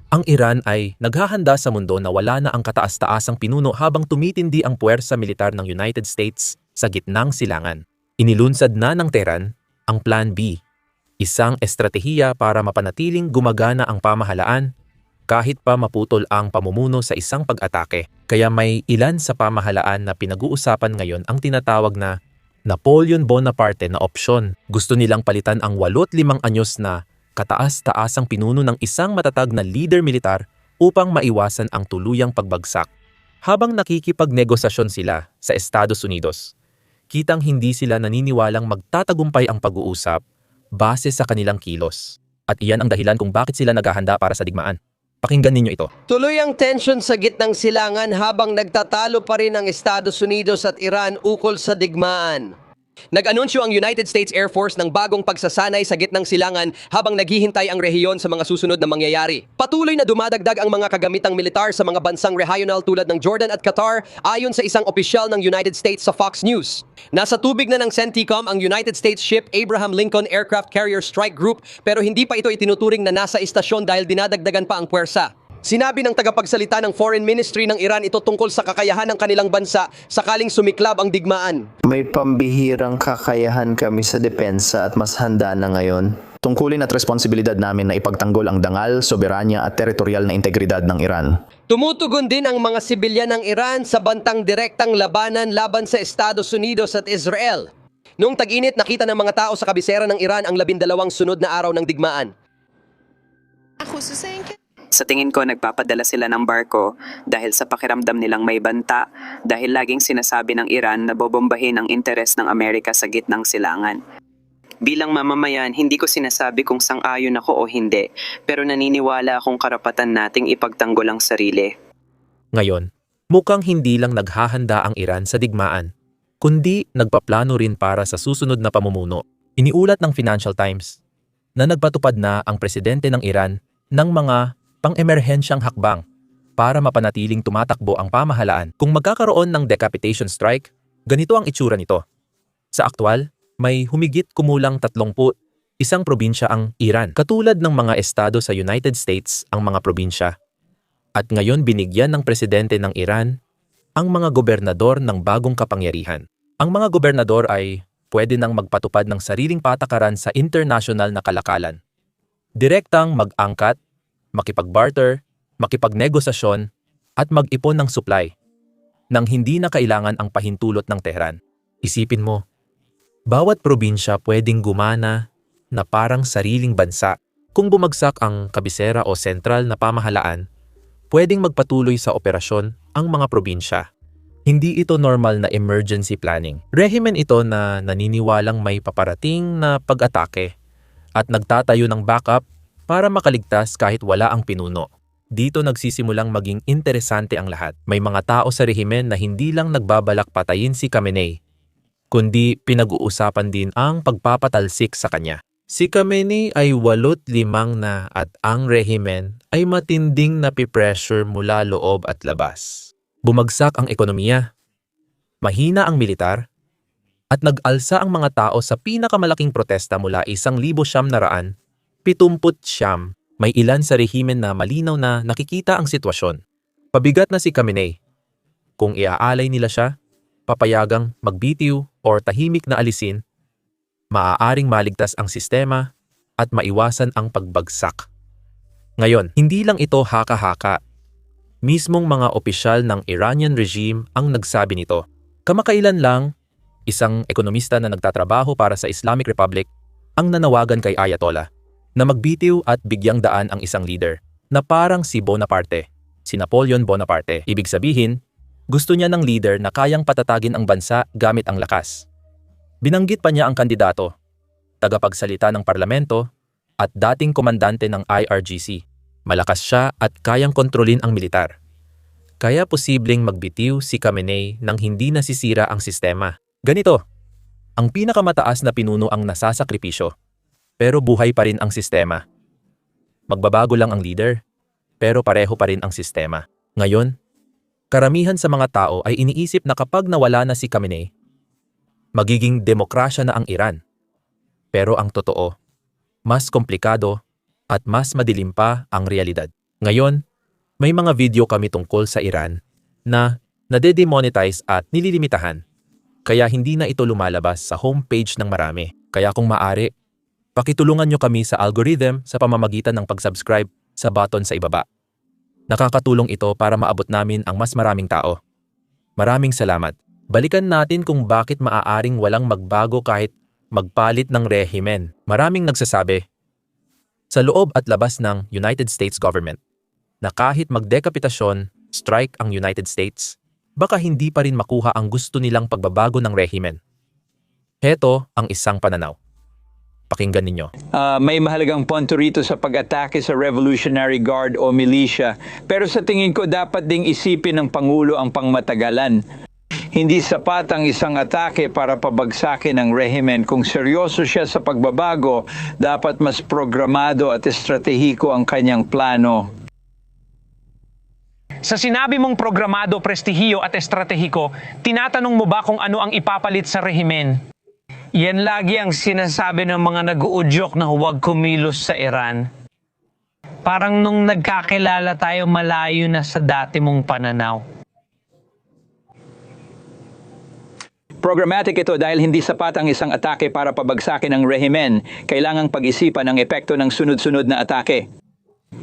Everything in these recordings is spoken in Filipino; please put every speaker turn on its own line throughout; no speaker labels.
Ang Iran ay naghahanda sa mundo na wala na ang kataas-taasang pinuno habang tumitindi ang puwersa militar ng United States sa gitnang silangan. Inilunsad na ng Tehran ang Plan B, isang estratehiya para mapanatiling gumagana ang pamahalaan kahit pa maputol ang pamumuno sa isang pag-atake. Kaya may ilan sa pamahalaan na pinag-uusapan ngayon ang tinatawag na Napoleon Bonaparte na opsyon. Gusto nilang palitan ang 85 anyos na kataas-taasang pinuno ng isang matatag na leader militar upang maiwasan ang tuluyang pagbagsak. Habang nakikipagnegosasyon sila sa Estados Unidos, kitang hindi sila naniniwalang magtatagumpay ang pag-uusap base sa kanilang kilos. At iyan ang dahilan kung bakit sila naghahanda para sa digmaan. Pakinggan ninyo ito.
Tuloy ang tensyon sa gitnang silangan habang nagtatalo pa rin ang Estados Unidos at Iran ukol sa digmaan. Nag-anunsyo ang United States Air Force ng bagong pagsasanay sa gitnang silangan habang naghihintay ang rehiyon sa mga susunod na mangyayari. Patuloy na dumadagdag ang mga kagamitang militar sa mga bansang regional tulad ng Jordan at Qatar ayon sa isang opisyal ng United States sa Fox News. Nasa tubig na ng CENTCOM ang United States ship Abraham Lincoln Aircraft Carrier Strike Group pero hindi pa ito itinuturing na nasa istasyon dahil dinadagdagan pa ang puwersa. Sinabi ng tagapagsalita ng Foreign Ministry ng Iran ito tungkol sa kakayahan ng kanilang bansa sakaling sumiklab ang digmaan.
May pambihirang kakayahan kami sa depensa at mas handa na ngayon. Tungkulin at responsibilidad namin na ipagtanggol ang dangal, soberanya at teritorial na integridad ng Iran.
Tumutugon din ang mga sibilyan ng Iran sa bantang direktang labanan laban sa Estados Unidos at Israel. Noong tag-init, nakita ng mga tao sa kabisera ng Iran ang 12 sunod na araw ng digmaan.
Sa tingin ko, nagpapadala sila ng barko dahil sa pakiramdam nilang may banta dahil laging sinasabi ng Iran na bobombahin ang interes ng Amerika sa gitnang silangan. Bilang mamamayan, hindi ko sinasabi kung sang-ayon ako o hindi, pero naniniwala akong karapatan nating ipagtanggol ang sarili.
Ngayon, mukhang hindi lang naghahanda ang Iran sa digmaan, kundi nagpaplano rin para sa susunod na pamumuno. Iniulat ng Financial Times na nagpatupad na ang presidente ng Iran ng mga pang-emerhensyang hakbang para mapanatiling tumatakbo ang pamahalaan. Kung magkakaroon ng decapitation strike, ganito ang itsura nito. Sa aktwal, may humigit kumulang 30 isang probinsya ang Iran, katulad ng mga estado sa United States ang mga probinsya. At ngayon binigyan ng presidente ng Iran ang mga gobernador ng bagong kapangyarihan. Ang mga gobernador ay pwede nang magpatupad ng sariling patakaran sa international na kalakalan. Direktang mag-angkat, makipag-barter, makipagnegosasyon, at mag-ipon ng supply nang hindi na kailangan ang pahintulot ng Tehran. Isipin mo, bawat probinsya pwedeng gumana na parang sariling bansa. Kung bumagsak ang kabisera o sentral na pamahalaan, pwedeng magpatuloy sa operasyon ang mga probinsya. Hindi ito normal na emergency planning. Rehimen ito na naniniwalang may paparating na pag-atake at nagtatayo ng backup para makaligtas kahit wala ang pinuno. Dito nagsisimulang maging interesante ang lahat. May mga tao sa rehimen na hindi lang nagbabalak patayin si Khamenei, kundi pinag-uusapan din ang pagpapatalsik sa kanya. Si Khamenei ay 85 na at ang rehimen ay matinding napipressure mula loob at labas. Bumagsak ang ekonomiya, mahina ang militar, at nag-alsa ang mga tao sa pinakamalaking protesta mula 1,970. May ilan sa rehimen na malinaw na nakikita ang sitwasyon. Pabigat na si Khamenei. Kung iaalay nila siya, papayagang magbitiw o tahimik na alisin, maaaring maligtas ang sistema at maiwasan ang pagbagsak. Ngayon, hindi lang ito haka-haka. Mismong mga opisyal ng Iranian regime ang nagsabi nito. Kamakailan lang, isang ekonomista na nagtatrabaho para sa Islamic Republic ang nanawagan kay Ayatollah na magbitiw at bigyang daan ang isang leader na parang si Bonaparte, si Napoleon Bonaparte. Ibig sabihin, gusto niya ng leader na kayang patatagin ang bansa gamit ang lakas. Binanggit pa niya ang kandidato, tagapagsalita ng parlamento at dating komandante ng IRGC. Malakas siya at kayang kontrolin ang militar. Kaya posibleng magbitiw si Khamenei nang hindi nasisira ang sistema. Ganito, ang pinakamataas na pinuno ang nasasakripisyo, pero buhay pa rin ang sistema. Magbabago lang ang leader, pero pareho pa rin ang sistema. Ngayon, karamihan sa mga tao ay iniisip na kapag nawala na si Khamenei, magiging demokrasya na ang Iran. Pero ang totoo, mas komplikado at mas madilim pa ang realidad. Ngayon, may mga video kami tungkol sa Iran na nade-demonetize at nililimitahan. Kaya hindi na ito lumalabas sa homepage ng marami. Kaya kung maaari, pakitulungan nyo kami sa algorithm sa pamamagitan ng pag-subscribe sa button sa ibaba. Nakakatulong ito para maabot namin ang mas maraming tao. Maraming salamat. Balikan natin kung bakit maaaring walang magbago kahit magpalit ng rehimen. Maraming nagsasabi sa loob at labas ng United States government na kahit magdekapitasyon, strike ang United States, baka hindi pa rin makuha ang gusto nilang pagbabago ng rehimen. Heto ang isang pananaw. Pakinggan ninyo.
May mahalagang punto rito sa pag-atake sa Revolutionary Guard o militia. Pero sa tingin ko dapat ding isipin ng Pangulo ang pangmatagalan. Hindi sapat ang isang atake para pabagsakin ang rehimen. Kung seryoso siya sa pagbabago, dapat mas programado at estratehiko ang kanyang plano.
Sa sinabi mong programado, prestihiyo at estratehiko, tinatanong mo ba kung ano ang ipapalit sa rehimen? Yan lagi ang sinasabi ng mga nag-uudyok na huwag kumilos sa Iran. Parang nung nagkakilala tayo, malayo na sa dati mong pananaw.
Programmatic ito dahil hindi sapat ang isang atake para pabagsakin ang rehimen. Kailangang pag-isipan ang epekto ng sunod-sunod na atake.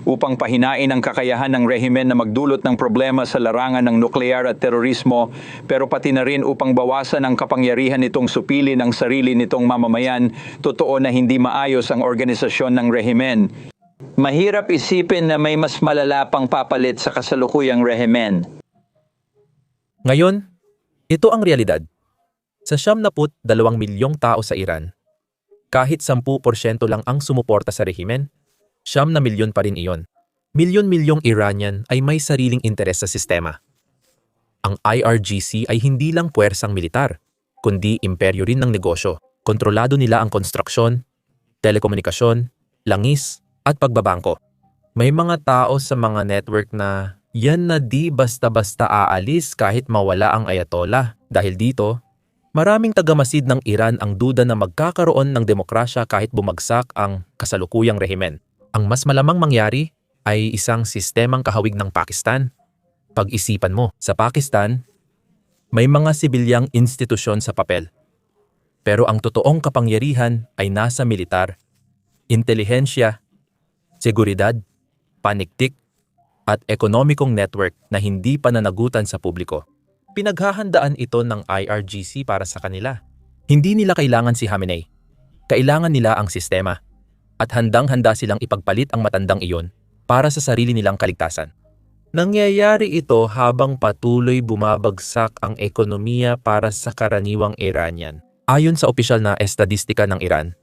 Upang pahinain ang kakayahan ng rehimen na magdulot ng problema sa larangan ng nuklear at terorismo, pero pati na rin upang bawasan ang kapangyarihan nitong supili ng sarili nitong mamamayan, totoo na hindi maayos ang organisasyon ng rehimen. Mahirap isipin na may mas malala pang papalit sa kasalukuyang rehimen.
Ngayon, ito ang realidad. Sa 72 milyong tao sa Iran, kahit 10% lang ang sumuporta sa rehimen, 9 milyon pa rin iyon. Milyon-milyong Iranian ay may sariling interes sa sistema. Ang IRGC ay hindi lang puwersang militar, kundi imperyo rin ng negosyo. Kontrolado nila ang konstruksyon, telekomunikasyon, langis, at pagbabangko. May mga tao sa mga network na yan na di basta-basta aalis kahit mawala ang ayatollah. Dahil dito, maraming tagamasid ng Iran ang duda na magkakaroon ng demokrasya kahit bumagsak ang kasalukuyang rehimen. Ang mas malamang mangyari ay isang sistemang kahawig ng Pakistan. Pag-isipan mo, sa Pakistan, may mga sibilyang institusyon sa papel. Pero ang totoong kapangyarihan ay nasa militar, intelihensya, seguridad, paniktik, at ekonomikong network na hindi pananagutan sa publiko. Pinaghahandaan ito ng IRGC para sa kanila. Hindi nila kailangan si Khamenei. Kailangan nila ang sistema. At handang-handa silang ipagpalit ang matandang iyon para sa sarili nilang kaligtasan. Nangyayari ito habang patuloy bumabagsak ang ekonomiya para sa karaniwang Iranian. Ayon sa opisyal na estadistika ng Iran,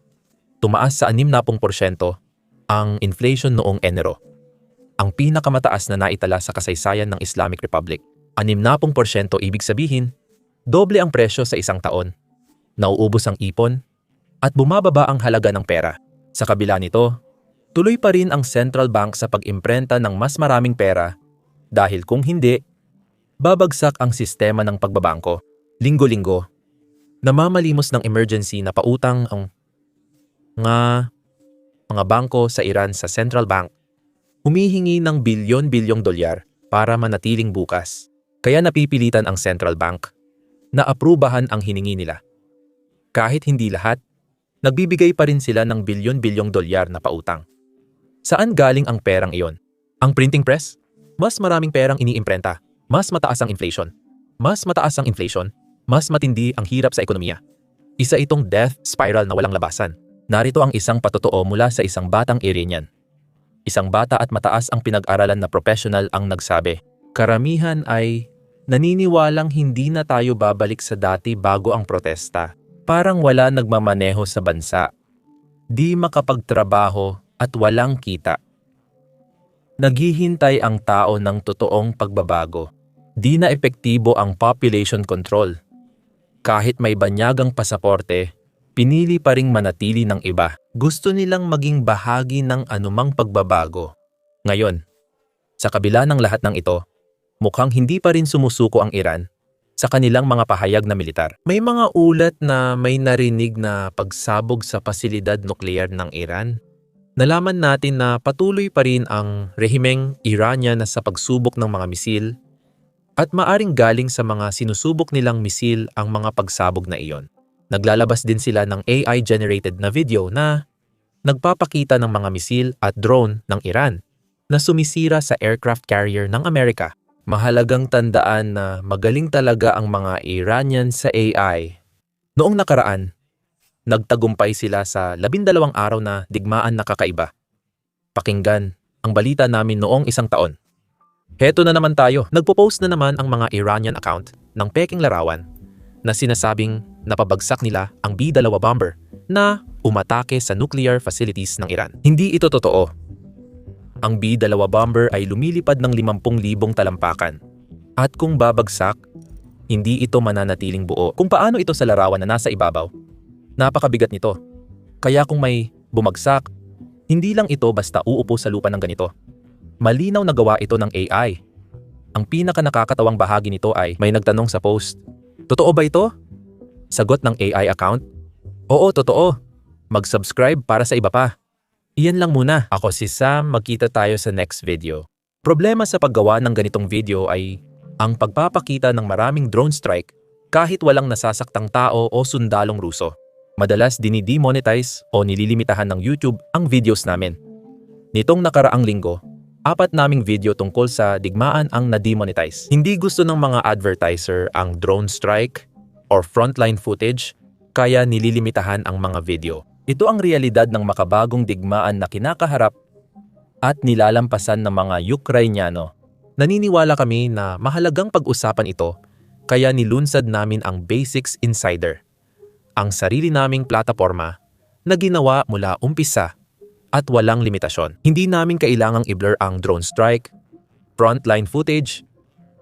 tumaas sa 60% ang inflation noong Enero. Ang pinakamataas na naitala sa kasaysayan ng Islamic Republic. 60% ibig sabihin, doble ang presyo sa isang taon. Nauubos ang ipon at bumababa ang halaga ng pera. Sa kabila nito, tuloy pa rin ang central bank sa pag-imprenta ng mas maraming pera dahil kung hindi, babagsak ang sistema ng pagbabangko. Linggo-linggo, namamalimos ng emergency na pautang ang mga bangko sa Iran sa central bank, humihingi ng bilyon-bilyong dolyar para manatiling bukas. Kaya napipilitan ang central bank na aprubahan ang hiningi nila. Kahit hindi lahat, nagbibigay pa rin sila ng bilyon-bilyong dolyar na pautang. Saan galing ang perang iyon? Ang printing press? Mas maraming perang iniimprenta. Mas mataas ang inflation. Mas mataas ang inflation, mas matindi ang hirap sa ekonomiya. Isa itong death spiral na walang labasan. Narito ang isang patotoo mula sa isang batang Iranian. Isang bata at mataas ang pinag-aralan na professional ang nagsabi, karamihan ay naniniwalang hindi na tayo babalik sa dati bago ang protesta. Parang wala nagmamaneho sa bansa, di makapagtrabaho at walang kita. Naghihintay ang tao ng totoong pagbabago. Di na epektibo ang population control. Kahit may banyagang pasaporte, pinili pa ring manatili ng iba. Gusto nilang maging bahagi ng anumang pagbabago. Ngayon, sa kabila ng lahat ng ito, mukhang hindi pa rin sumusuko ang Iran sa kanilang mga pahayag na militar. May mga ulat na may narinig na pagsabog sa pasilidad nuklear ng Iran. Nalaman natin na patuloy pa rin ang rehimeng Iranian na sa pagsubok ng mga misil at maaring galing sa mga sinusubok nilang misil ang mga pagsabog na iyon. Naglalabas din sila ng AI-generated na video na nagpapakita ng mga misil at drone ng Iran na sumisira sa aircraft carrier ng Amerika. Mahalagang tandaan na magaling talaga ang mga Iranian sa AI. Noong nakaraan, nagtagumpay sila sa 12 araw na digmaan na kakaiba. Pakinggan ang balita namin noong 1 taon. Heto na naman tayo, nagpo-post na naman ang mga Iranian account ng Peking Larawan na sinasabing napabagsak nila ang B-2 bomber na umatake sa nuclear facilities ng Iran. Hindi ito totoo. Ang B-2 bomber ay lumilipad ng 50,000 talampakan. At kung babagsak, hindi ito mananatiling buo. Kung paano ito sa larawan na nasa ibabaw, napakabigat nito. Kaya kung may bumagsak, hindi lang ito basta uupo sa lupa ng ganito. Malinaw na gawa ito ng AI. Ang pinaka nakakatawang bahagi nito ay may nagtanong sa post, "Totoo ba ito?" Sagot ng AI account, "Oo, totoo. Mag-subscribe para sa iba pa." Iyan lang muna. Ako si Sam, magkita tayo sa next video. Problema sa paggawa ng ganitong video ay ang pagpapakita ng maraming drone strike kahit walang nasasaktang tao o sundalong Ruso. Madalas dinidemonetize o nililimitahan ng YouTube ang videos namin. Nitong nakaraang linggo, 4 naming video tungkol sa digmaan ang na-demonetize. Hindi gusto ng mga advertiser ang drone strike or frontline footage, kaya nililimitahan ang mga video. Ito ang realidad ng makabagong digmaan na kinakaharap at nilalampasan ng mga Ukrainyano. Naniniwala kami na mahalagang pag-usapan ito, kaya nilunsad namin ang Basics Insider, ang sarili naming plataporma na ginawa mula umpisa at walang limitasyon. Hindi namin kailangang i-blur ang drone strike, frontline footage,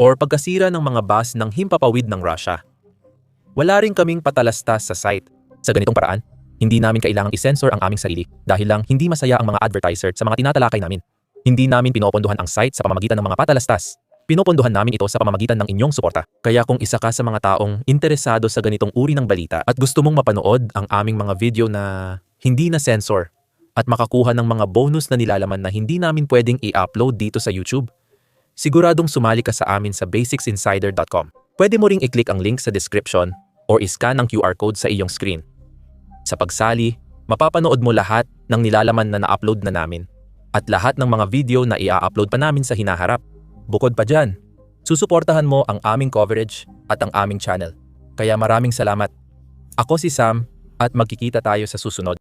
or pagkasira ng mga bus ng himpapawid ng Russia. Wala rin kaming patalastas sa site. Sa ganitong paraan, hindi namin kailangang i-censor ang aming sarili dahil lang hindi masaya ang mga advertiser sa mga tinatalakay namin. Hindi namin pinopondohan ang site sa pamamagitan ng mga patalastas. Pinopondohan namin ito sa pamamagitan ng inyong suporta. Kaya kung isa ka sa mga taong interesado sa ganitong uri ng balita at gusto mong mapanood ang aming mga video na hindi na censor at makakuha ng mga bonus na nilalaman na hindi namin pwedeng i-upload dito sa YouTube, siguradong sumali ka sa amin sa basicsinsider.com. Pwede mo ring i-click ang link sa description or i-scan ang QR code sa iyong screen. Sa pagsali, mapapanood mo lahat ng nilalaman na na-upload na namin at lahat ng mga video na i-upload pa namin sa hinaharap. Bukod pa dyan, susuportahan mo ang aming coverage at ang aming channel. Kaya maraming salamat. Ako si Sam at magkikita tayo sa susunod.